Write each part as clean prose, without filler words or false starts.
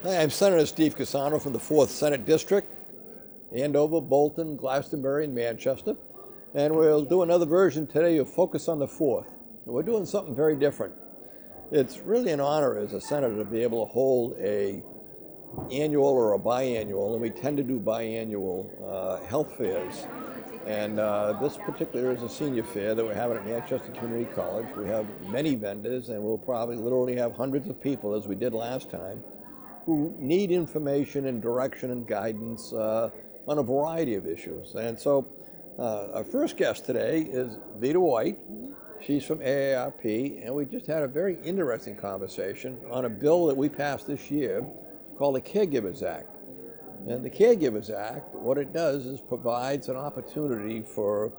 Hi, I'm Senator Steve Cassano from the 4th Senate District, Andover, Bolton, Glastonbury, and Manchester. And we'll do another version today of Focus on the 4th. And we're doing something very different. It's really an honor as a senator to be able to hold a annual or a biannual, and we tend to do biannual health fairs. And this particular is a senior fair that we're having at Manchester Community College. We have many vendors, and we'll probably literally have hundreds of people, as we did last time, who need information and direction and guidance on a variety of issues. And so our first guest today is Vita White. She's from AARP, and we just had a very interesting conversation on a bill that we passed this year called the Caregivers Act. And the Caregivers Act, what it does is provides an opportunity for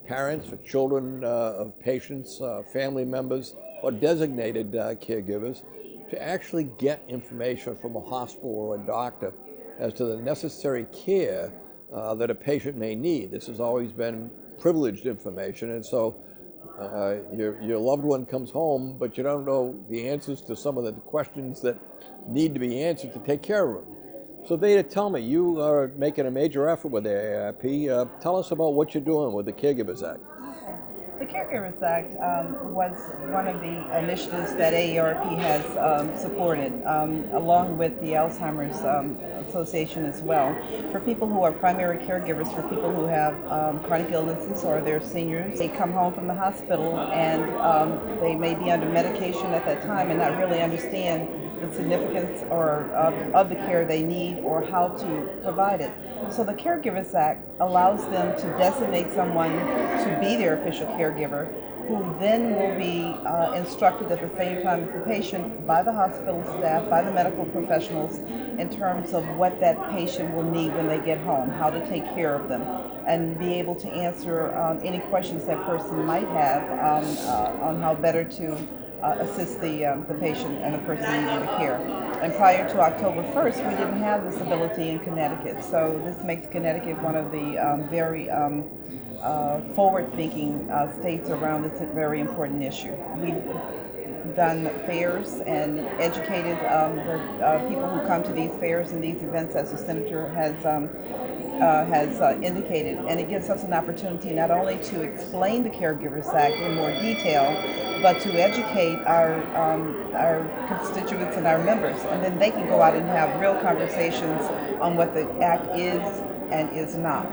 parents, for children of patients, family members, or designated caregivers to actually get information from a hospital or a doctor as to the necessary care that a patient may need. This has always been privileged information, and so your loved one comes home, but you don't know the answers to some of the questions that need to be answered to take care of them. So Vita, tell me, you are making a major effort with the AARP. Tell us about what you're doing with the Caregivers Act. The Caregivers Act was one of the initiatives that AARP has supported, along with the Alzheimer's Association as well, for people who are primary caregivers for people who have chronic illnesses or they're seniors. They come home from the hospital and they may be under medication at that time and not really understand the significance of the care they need or how to provide it. So the Caregivers Act allows them to designate someone to be their official caregiver, who then will be instructed at the same time as the patient by the hospital staff, by the medical professionals, in terms of what that patient will need when they get home, how to take care of them, and be able to answer any questions that person might have on how better to assist the patient and the person needing the care. And prior to October 1st, we didn't have this ability in Connecticut. So this makes Connecticut one of the very forward-thinking states around this very important issue. We've done fairs and educated the people who come to these fairs and these events, as the senator has indicated, and it gives us an opportunity not only to explain the Caregivers Act in more detail, but to educate our constituents and our members, and then they can go out and have real conversations on what the act is and is not.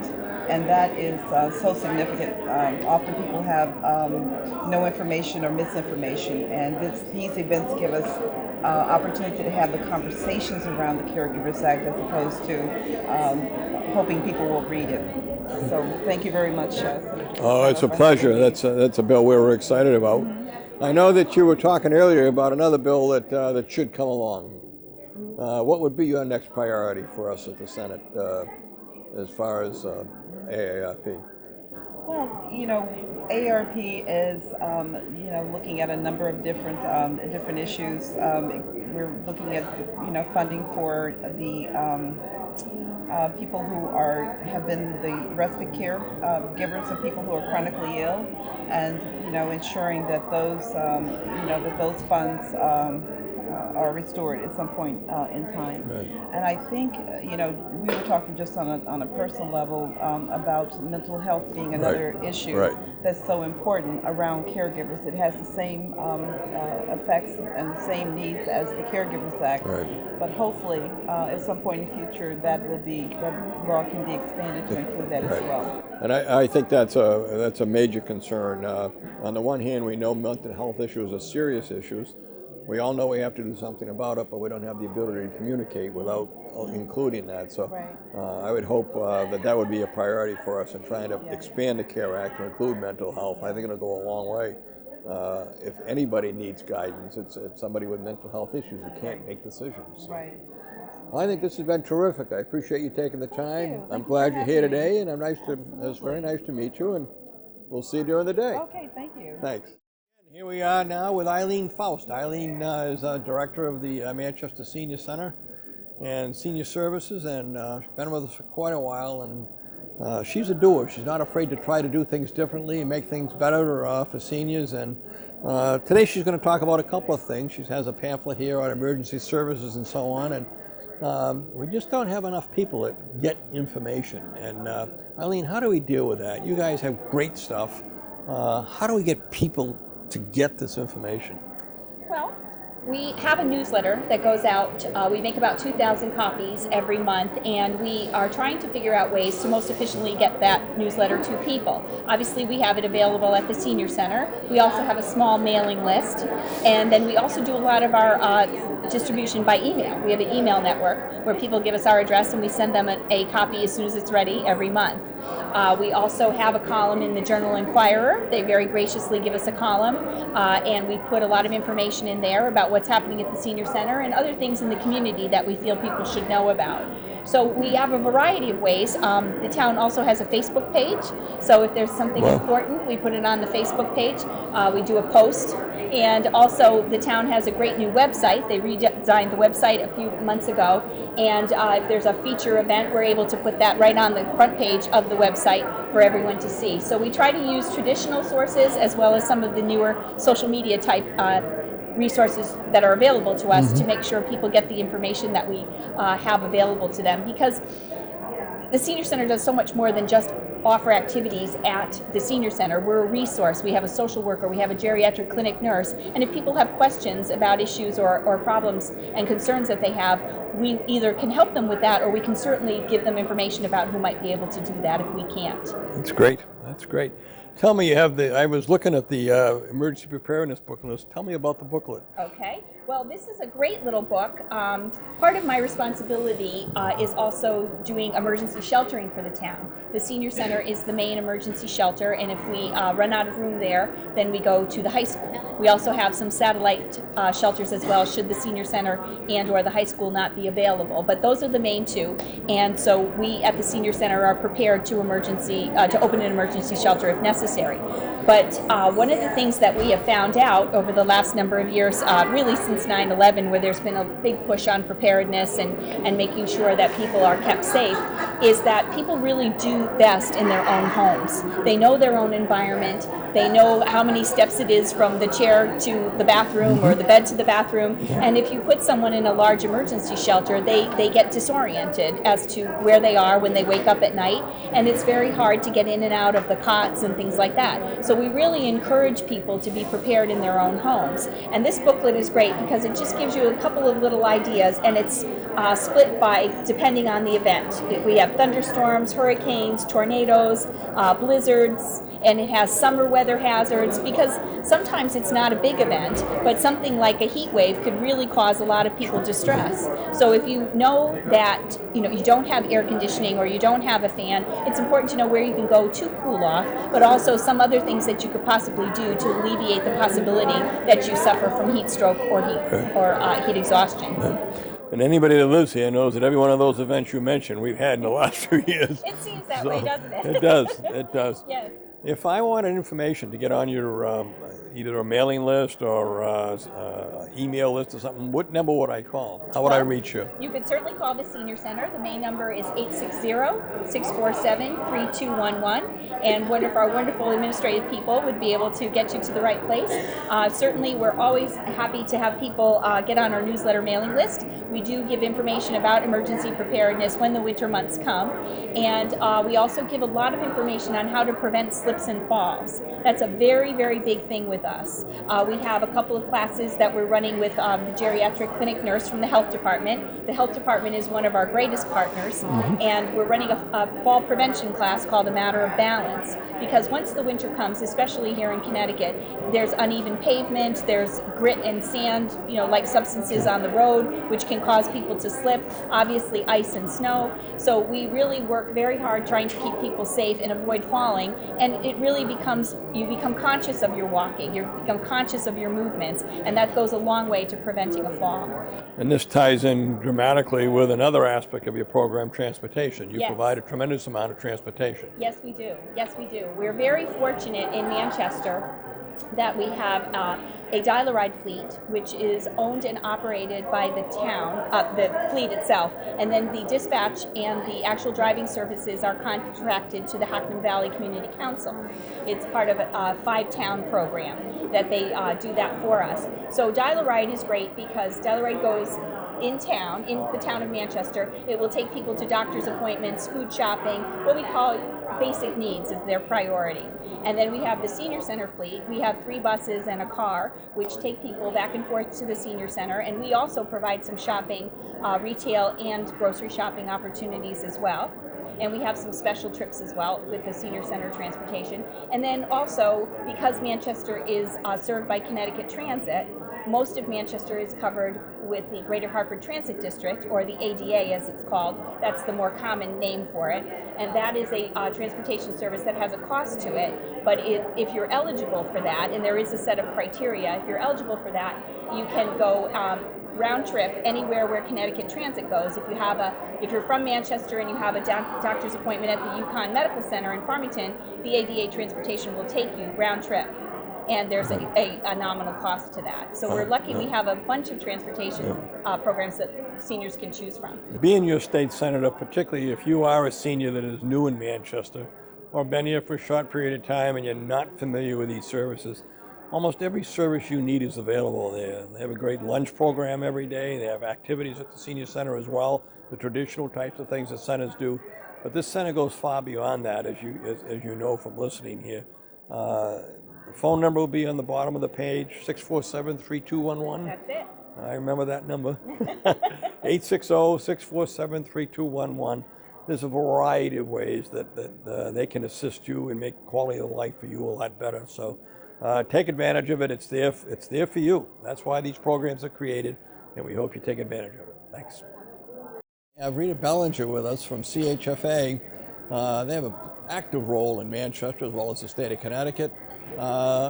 And that is so significant. Often people have no information or misinformation, and these events give us opportunity to have the conversations around the Caregivers Act as opposed to hoping people will read it. So thank you very much. Oh, it's a pleasure. That's a bill we were excited about. Mm-hmm. I know that you were talking earlier about another bill that should come along. What would be your next priority for us at the Senate as far as AARP? Well, AARP is, looking at a number of different issues. We're looking at, funding for the people who have been the respite care givers of people who are chronically ill, and ensuring that those funds are restored at some point in time. Right. And I think we were talking just on a personal level about mental health being another issue that's so important around caregivers. It has the same effects and the same needs as the Caregivers Act, but hopefully at some point in the future that law can be expanded to include that as well. And I think that's a major concern. On the one hand, we know mental health issues are serious issues. We all know we have to do something about it, but we don't have the ability to communicate without including that. So I would hope that would be a priority for us in trying to expand the CARE Act to include mental health. I think it'll go a long way. If anybody needs guidance, it's somebody with mental health issues who can't make decisions. So. Well, I think this has been terrific. I appreciate you taking the time. I'm glad you're here today, and it's very nice to meet you, and we'll see you during the day. Okay, thank you. Thanks. Here we are now with Eileen Faust. Eileen is director of the Manchester Senior Center and Senior Services, and she's been with us for quite a while, and she's a doer. She's not afraid to try to do things differently and make things better for seniors. And today she's going to talk about a couple of things. She has a pamphlet here on emergency services and so on, and We just don't have enough people that get information. And Eileen, how do we deal with that? You guys have great stuff. How do we get people to get this information? Well, we have a newsletter that goes out. We make about 2,000 copies every month, and we are trying to figure out ways to most efficiently get that newsletter to people. Obviously, we have it available at the Senior Center. We also have a small mailing list, and then we also do a lot of our distribution by email. We have an email network where people give us our address and we send them a copy as soon as it's ready every month. We also have a column in the Journal Inquirer. They very graciously give us a column, and we put a lot of information in there about what's happening at the Senior Center and other things in the community that we feel people should know about. So we have a variety of ways. The town also has a Facebook page, so if there's something important, we put it on the Facebook page. We do a post, and also the town has a great new website. They redesigned the website a few months ago, and if there's a feature event, we're able to put that right on the front page of the website for everyone to see. So we try to use traditional sources as well as some of the newer social media type resources that are available to us to make sure people get the information that we have available to them, because the Senior Center does so much more than just offer activities at the Senior Center. We're a resource. We have a social worker, we have a geriatric clinic nurse, and if people have questions about issues or problems and concerns that they have, we either can help them with that, or we can certainly give them information about who might be able to do that if we can't. That's great. That's great. Tell me, I was looking at the emergency preparedness booklet. Tell me about the booklet. Okay. Well, this is a great little book. Part of my responsibility is also doing emergency sheltering for the town. The Senior Center is the main emergency shelter, and if we run out of room there, then we go to the high school. We also have some satellite shelters as well, should the Senior Center and or the high school not be available. But those are the main two, and so we at the Senior Center are prepared to open an emergency shelter if necessary. But one of the things that we have found out over the last number of years, really since 9/11, where there's been a big push on preparedness and making sure that people are kept safe, is that people really do best in their own homes. They know their own environment. They know how many steps it is from the chair to the bathroom or the bed to the bathroom. And if you put someone in a large emergency shelter, they get disoriented as to where they are when they wake up at night. And it's very hard to get in and out of the cots and things like that. So we really encourage people to be prepared in their own homes. And this booklet is great because it just gives you a couple of little ideas, and it's split by depending on the event. We have thunderstorms, hurricanes, tornadoes, blizzards, and it has summer weather hazards, because sometimes it's not a big event, but something like a heat wave could really cause a lot of people distress. So if you know that you don't have air conditioning or you don't have a fan, it's important to know where you can go to cool off, but also some other things that you could possibly do to alleviate the possibility that you suffer from heat stroke or heat exhaustion. And anybody that lives here knows that every one of those events you mentioned we've had in the last few years. It seems that way, doesn't it? It does. It does. Yes. If I wanted information to get on your either a mailing list or email list or something, what number would I call? How would I reach you? You could certainly call the Senior Center. The main number is 860-647-3211, and one of our wonderful administrative people would be able to get you to the right place. Certainly, we're always happy to have people get on our newsletter mailing list. We do give information about emergency preparedness when the winter months come, and we also give a lot of information on how to prevent slips and falls. That's a very, very big thing with us. We have a couple of classes that we're running with the geriatric clinic nurse from the health department. The health department is one of our greatest partners, and we're running a fall prevention class called A Matter of Balance, because once the winter comes, especially here in Connecticut, there's uneven pavement, there's grit and sand, like substances on the road, which can cause people to slip, obviously ice and snow. So we really work very hard trying to keep people safe and avoid falling, and it really you become conscious of your walking, you become conscious of your movements, and that goes a long way to preventing a fall. And this ties in dramatically with another aspect of your program, transportation. You provide a tremendous amount of transportation. Yes, we do. Yes, we do. We're very fortunate in Manchester that we have a dial-a-ride fleet, which is owned and operated by the town, the fleet itself, and then the dispatch and the actual driving services are contracted to the Hockham Valley Community Council. It's part of a 5-town program that they do that for us. So dial-a-ride is great because dial-a-ride goes in town, in the town of Manchester. It will take people to doctor's appointments, food shopping, what we call basic needs is their priority. And then we have the senior center fleet. We have 3 buses and a car, which take people back and forth to the senior center. And we also provide some shopping, retail and grocery shopping opportunities as well. And we have some special trips as well with the senior center transportation. And then also, because Manchester is served by Connecticut Transit, most of Manchester is covered with the Greater Hartford Transit District, or the ADA as it's called. That's the more common name for it. And that is a transportation service that has a cost to it. But if you're eligible for that, and there is a set of criteria, if you're eligible for that, you can go round trip anywhere where Connecticut Transit goes. If you're from Manchester and you have a doctor's appointment at the UConn Medical Center in Farmington, the ADA transportation will take you round trip. And there's a nominal cost to that. So we're lucky we have a bunch of transportation programs that seniors can choose from. Being your state senator, particularly if you are a senior that is new in Manchester or been here for a short period of time and you're not familiar with these services, almost every service you need is available there. They have a great lunch program every day. They have activities at the senior center as well, the traditional types of things that centers do. But this center goes far beyond that, as you know from listening here. The phone number will be on the bottom of the page, 647-3211. That's it. I remember that number. 860-647-3211. There's a variety of ways that they can assist you and make quality of life for you a lot better. So take advantage of it. It's there for you. That's why these programs are created, and we hope you take advantage of it. Thanks. I have Rita Bellinger with us from CHFA. They have an active role in Manchester as well as the state of Connecticut.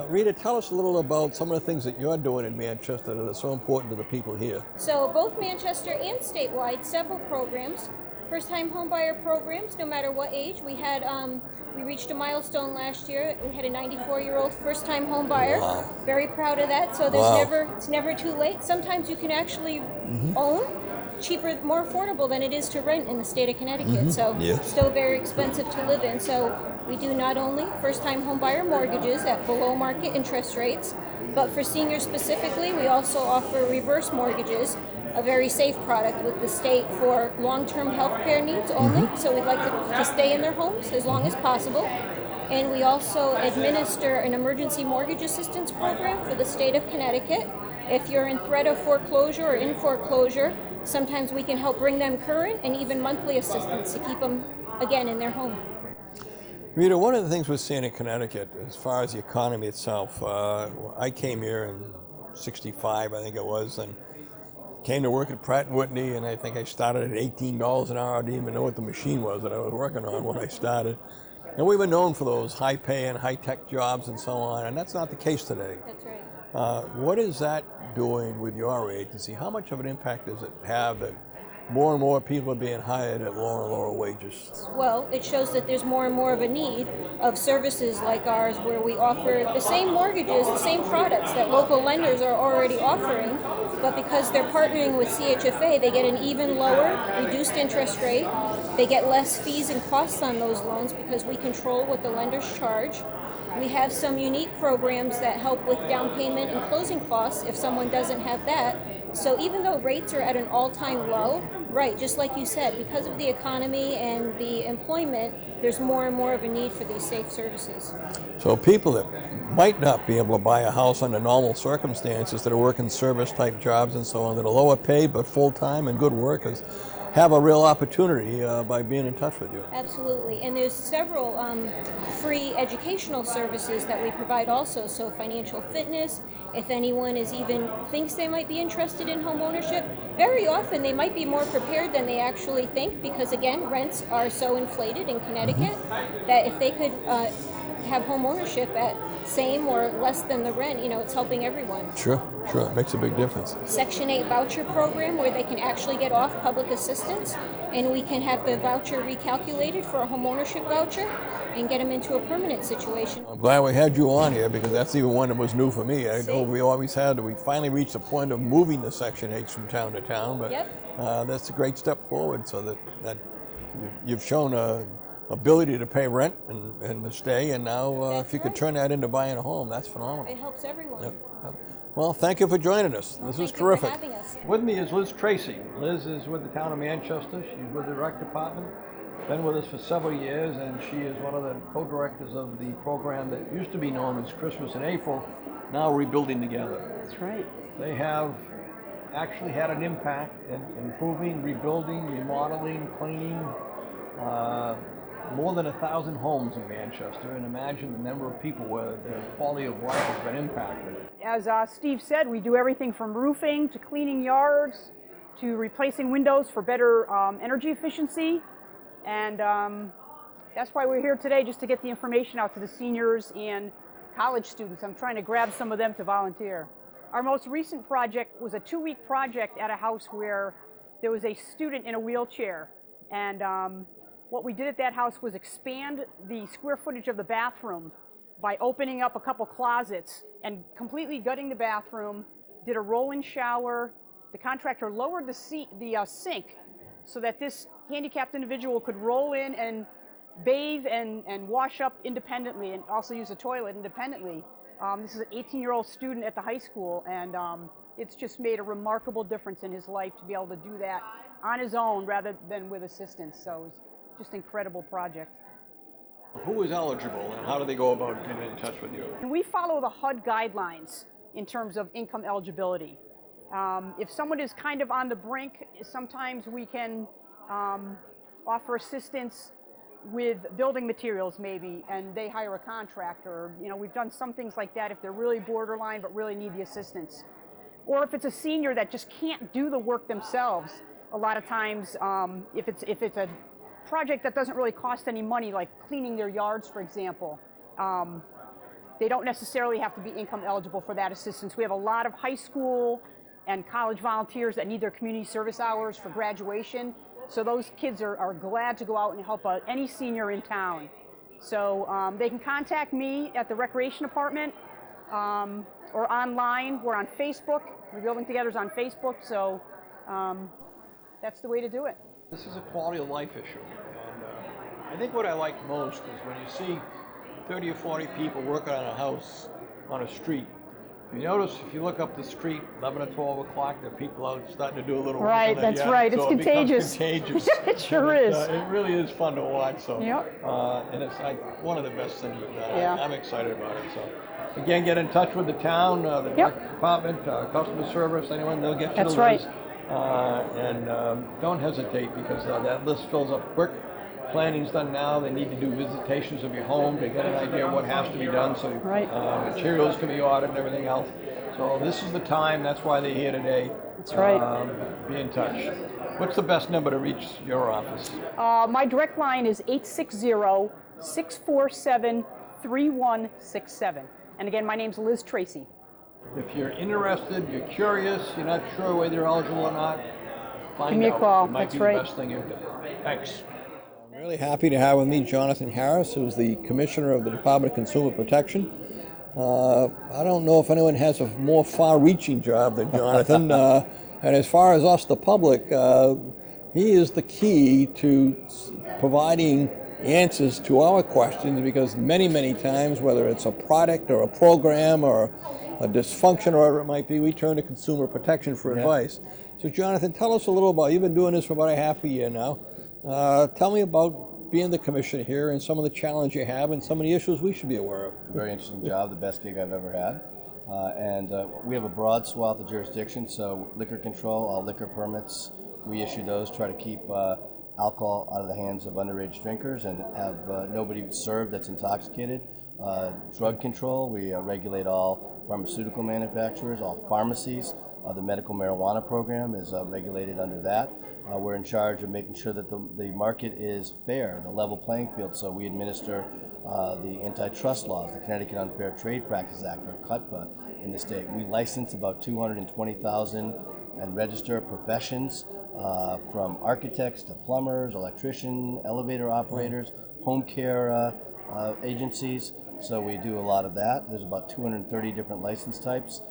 Rita, tell us a little about some of the things that you're doing in Manchester that are so important to the people here. So both Manchester and statewide, several programs, first-time homebuyer programs, no matter what age. We reached a milestone last year. We had a 94-year-old first-time homebuyer. Wow. Very proud of that. So it's never too late. Sometimes you can actually own cheaper, more affordable than it is to rent in the state of Connecticut. So still very expensive to live in. So we do not only first-time homebuyer mortgages at below market interest rates, but for seniors specifically, we also offer reverse mortgages, a very safe product with the state for long-term health care needs only. So we'd like to stay in their homes as long as possible. And we also administer an emergency mortgage assistance program for the state of Connecticut. If you're in threat of foreclosure or in foreclosure, sometimes we can help bring them current and even monthly assistance to keep them, again, in their home. Rita, one of the things we're seeing in Connecticut, as far as the economy itself, I came here in '65, I think it was, and came to work at Pratt & Whitney, and I think I started at $18 an hour. I didn't even know what the machine was that I was working on when I started. And we were known for those high-pay and high-tech jobs and so on, and that's not the case today. That's right. What is that doing with your agency? How much of an impact does it have that more and more people are being hired at lower and lower wages? Well, it shows that there's more and more of a need of services like ours where we offer the same mortgages, the same products that local lenders are already offering, but because they're partnering with CHFA, they get an even lower, reduced interest rate. They get less fees and costs on those loans because we control what the lenders charge. We have some unique programs that help with down payment and closing costs if someone doesn't have that. So even though rates are at an all-time low, right, just like you said, because of the economy and the employment, there's more and more of a need for these safe services. So people that might not be able to buy a house under normal circumstances, that are working service-type jobs and so on, that are lower paid but full-time and good workers, have a real opportunity by being in touch with you. Absolutely, and there's several free educational services that we provide also. So financial fitness, if anyone thinks they might be interested in home ownership, very often they might be more prepared than they actually think because again, rents are so inflated in Connecticut that if they could have home ownership at same or less than the rent, it's helping everyone. Sure, it makes a big difference. Section 8 voucher program where they can actually get off public assistance and we can have the voucher recalculated for a home ownership voucher and get them into a permanent situation. I'm glad we had you on here because that's even one that was new for me. I know we finally reached the point of moving the Section 8s from town to town, but that's a great step forward so that you've shown a ability to pay rent and to stay, and now if you could turn that into buying a home, that's phenomenal. It helps everyone. Yep. Well, thank you for joining us. This was Thank you terrific. for having us. With me is Liz Tracy. Liz is with the town of Manchester. She's with the rec department. Been with us for several years, and she is one of the co-directors of the program that used to be known as Christmas in April, now Rebuilding Together. That's right. They have actually had an impact in improving, rebuilding, remodeling, cleaning more than 1,000 homes in Manchester, and imagine the number of people where their quality of life has been impacted. As Steve said, we do everything from roofing to cleaning yards to replacing windows for better energy efficiency. And that's why we're here today, just to get the information out to the seniors and college students. I'm trying to grab some of them to volunteer. Our most recent project was a 2-week project at a house where there was a student in a wheelchair. And what we did at that house was expand the square footage of the bathroom by opening up a couple closets and completely gutting the bathroom, did a roll-in shower. The contractor lowered the sink so that this handicapped individual could roll in and bathe and wash up independently and also use the toilet independently. This is an 18-year-old student at the high school, and it's just made a remarkable difference in his life to be able to do that on his own rather than with assistance. So it's just an incredible project. Who is eligible, and how do they go about getting in touch with you? And we follow the HUD guidelines in terms of income eligibility. If someone is kind of on the brink, sometimes we can offer assistance with building materials maybe, and they hire a contractor. You know, we've done some things like that if they're really borderline but really need the assistance. Or if it's a senior that just can't do the work themselves, a lot of times if it's a project that doesn't really cost any money, like cleaning their yards, for example, they don't necessarily have to be income eligible for that assistance. We have a lot of high school and college volunteers that need their community service hours for graduation. So those kids are glad to go out and help any senior in town. So they can contact me at the Recreation Department or online. We're on Facebook. Rebuilding Together is on Facebook, so that's the way to do it. This is a quality of life issue, and I think what I like most is when you see 30 or 40 people working on a house on a street. You notice if you look up the street, 11 or 12 o'clock, there are people out starting to do a little work. Right, that's right. It's contagious. It sure is. It really is fun to watch. So, yep. And it's like one of the best things we've done. Yeah. I'm excited about it. So, again, get in touch with the town, the Yep. rec department, customer service, anyone. They'll get you That's the right. list. And don't hesitate, because that list fills up quick. Planning's done now. They need to do visitations of your home to get an idea of what has to be done, so Right. materials can be ordered and everything else. So this is the time. That's why they're here today. That's right. Be in touch. What's the best number to reach your office? My direct line is 860-647-3167. And again, my name's Liz Tracy. If you're interested, you're curious, you're not sure whether you're eligible or not, find out. Give me a call. It might That's be right. the best thing you've done. Thanks. I'm really happy to have with me Jonathan Harris, who's the Commissioner of the Department of Consumer Protection. I don't know if anyone has a more far-reaching job than Jonathan. And as far as us, the public, he is the key to providing answers to our questions, because many, many times, whether it's a product or a program or a dysfunction or whatever it might be, we turn to consumer protection for advice. So Jonathan, tell us a little about, you've been doing this for about a half a year now. Tell me about being the commissioner here and some of the challenges you have and some of the issues we should be aware of. Very interesting job, the best gig I've ever had. And we have a broad swath of jurisdiction, so liquor control, all liquor permits, we issue those, try to keep alcohol out of the hands of underage drinkers and have nobody served that's intoxicated. Drug control, we regulate all pharmaceutical manufacturers, all pharmacies. The medical marijuana program is regulated under that. We're in charge of making sure that the market is fair, the level playing field, so we administer the antitrust laws, the Connecticut Unfair Trade Practices Act, or CUTPA, in the state. We license about 220,000 and register professions, from architects to plumbers, electricians, elevator operators, home care agencies. So we do a lot of that. There's about 230 different license types.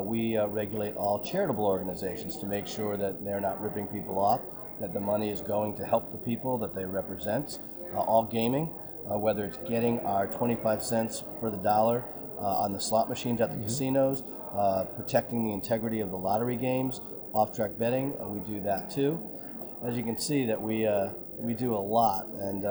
We regulate all charitable organizations to make sure that they're not ripping people off, that the money is going to help the people that they represent. All gaming, whether it's getting our 25 cents for the dollar on the slot machines at the casinos, protecting the integrity of the lottery games, off-track betting. We do that too. As you can see, that we do a lot, and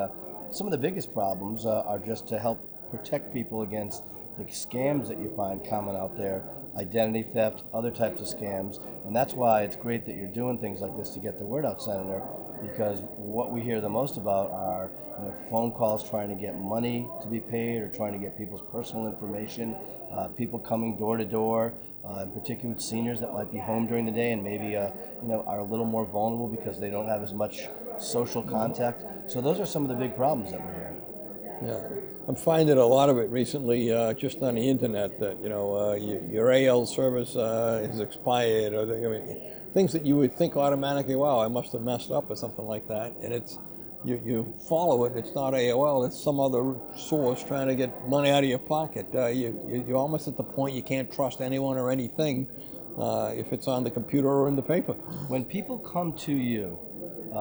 some of the biggest problems are just to help protect people against the scams that you find common out there, identity theft, other types of scams, and that's why it's great that you're doing things like this to get the word out, Senator, because what we hear the most about are phone calls trying to get money to be paid or trying to get people's personal information, people coming door to door, in particular with seniors that might be home during the day and maybe are a little more vulnerable because they don't have as much social contact. So those are some of the big problems that we're hearing. Yeah, I'm finding a lot of it recently just on the internet that your AL service is expired, or things that you would think automatically, wow, I must have messed up or something like that, and it's you follow it. It's not AOL. It's some other source trying to get money out of your pocket. You're almost at the point you can't trust anyone or anything if it's on the computer or in the paper. When people come to you,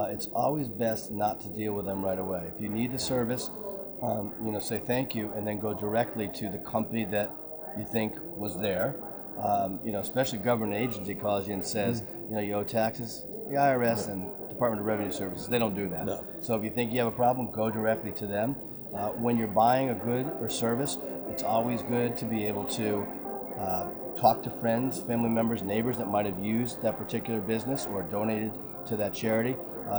it's always best not to deal with them right away. If you need the service, say thank you, and then go directly to the company that you think was there. Especially government agency calls you and says, you owe taxes. The IRS and Department of Revenue Services, they don't do that. No. So if you think you have a problem, go directly to them. When you're buying a good or service, it's always good to be able to talk to friends, family members, neighbors that might have used that particular business or donated to that charity.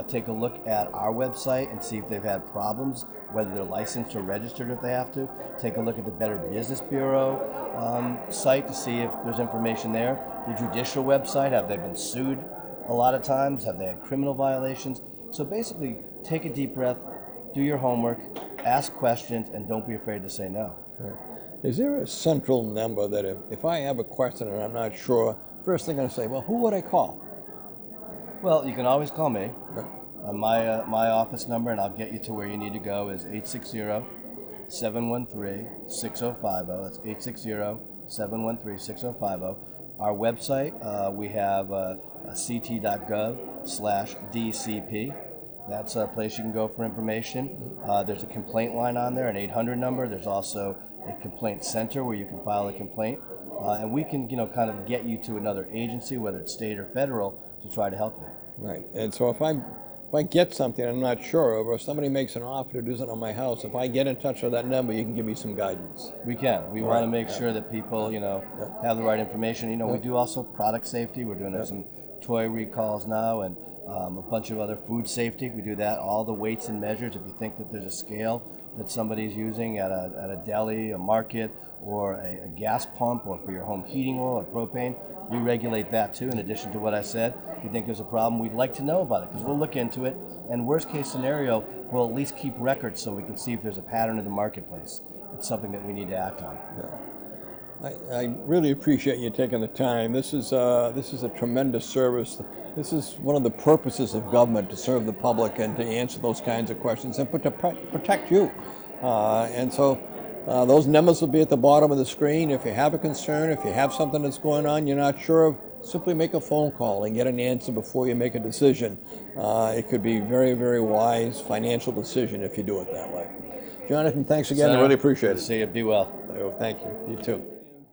Take a look at our website and see if they've had problems, whether they're licensed or registered if they have to. Take a look at the Better Business Bureau site to see if there's information there. The judicial website, have they been sued a lot of times? Have they had criminal violations? So basically, take a deep breath, do your homework, ask questions, and don't be afraid to say no. Right. Is there a central number that if I have a question and I'm not sure, first thing I'm going to say, well, who would I call? Well, you can always call me. Yeah. My office number, and I'll get you to where you need to go, is 860-713-6050. That's 860-713-6050. Our website, we have ct.gov/DCP. That's a place you can go for information. There's a complaint line on there, an 800 number. There's also a complaint center where you can file a complaint. And we can, kind of get you to another agency, whether it's state or federal, to try to help you. Right. And so if I get something I'm not sure of, or somebody makes an offer to do something on my house, if I get in touch with that number, you can give me some guidance. We can. We want to make sure that people, have the right information. We do also product safety. We're doing some toy recalls now, and a bunch of other food safety. We do that. All the weights and measures. If you think that there's a scale that somebody's using at a deli, a market, or a gas pump, or for your home heating oil or propane, we regulate that too, in addition to what I said. If you think there's a problem, we'd like to know about it, because we'll look into it, and worst case scenario, we'll at least keep records so we can see if there's a pattern in the marketplace. It's something that we need to act on. Yeah. I really appreciate you taking the time. This is a tremendous service. This is one of the purposes of government, to serve the public and to answer those kinds of questions and to protect you. And so those numbers will be at the bottom of the screen. If you have a concern, if you have something that's going on you're not sure of, simply make a phone call and get an answer before you make a decision. It could be very, very wise financial decision if you do it that way. Jonathan, thanks again. Senator, I really appreciate it. good to see you. Be well. Thank you. You too.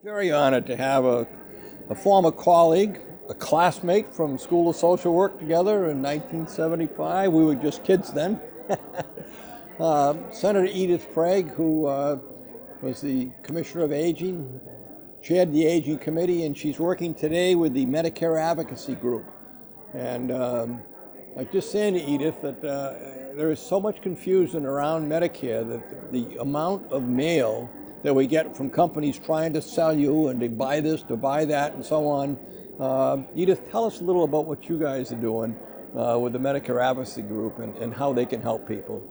Very honored to have a former colleague, a classmate from School of Social Work together in 1975. We were just kids then. Senator Edith Sprague, who was the Commissioner of Aging, chaired the Aging Committee, and she's working today with the Medicare Advocacy Group. And I just saying to Edith that there is so much confusion around Medicare that the amount of mail that we get from companies trying to sell you and to buy this, to buy that, and so on. Edith, tell us a little about what you guys are doing with the Medicare Advocacy Group and how they can help people.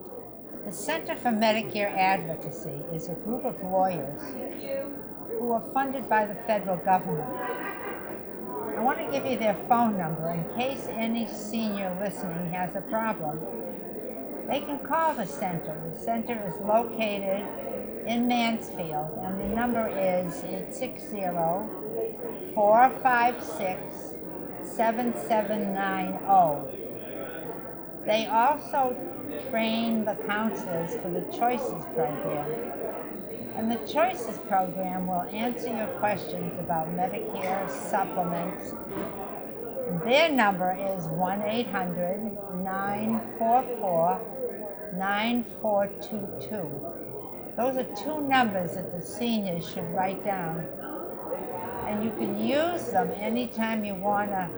The Center for Medicare Advocacy is a group of lawyers who are funded by the federal government. I want to give you their phone number in case any senior listening has a problem. They can call the center. The center is located in Mansfield, and the number is 860-456-7790. They also train the counselors for the Choices program. And the Choices program will answer your questions about Medicare supplements. Their number is 1-800-944-9422. Those are two numbers that the seniors should write down. And you can use them anytime you want to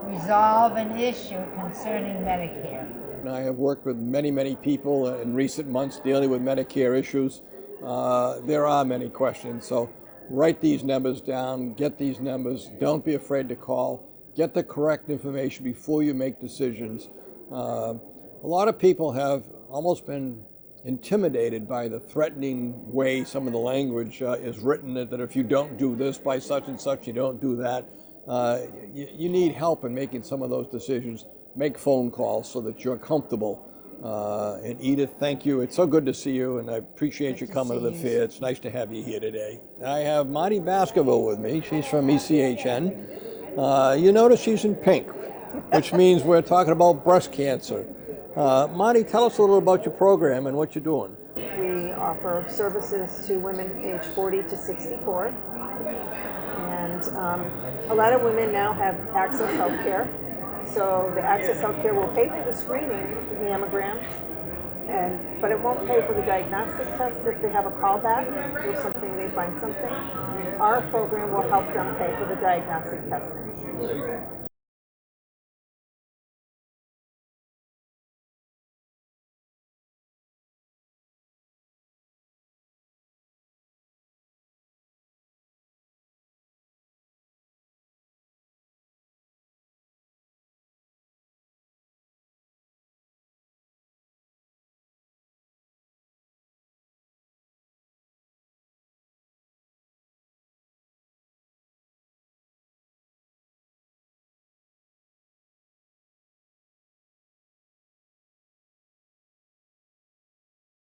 resolve an issue concerning Medicare. I have worked with many people in recent months dealing with Medicare issues. There are many questions, so write these numbers down, get these numbers, don't be afraid to call, get the correct information before you make decisions. A lot of people have almost been intimidated by the threatening way some of the language is written, that if you don't do this by such and such, you don't do that. You need help in making some of those decisions. Make phone calls so that you're comfortable. And Edith, thank you. It's so good to see you, and I appreciate you coming to the fair. It's nice to have you here today. I have Marty Baskerville with me. She's from ECHN. You notice she's in pink, which means we're talking about breast cancer. Marty, tell us a little about your program and what you're doing. We offer services to women age 40 to 64. And a lot of women now have access health care. So the access healthcare will pay for the screening, the mammograms, but it won't pay for the diagnostic test if they have a callback or something, they find something. Our program will help them pay for the diagnostic testing.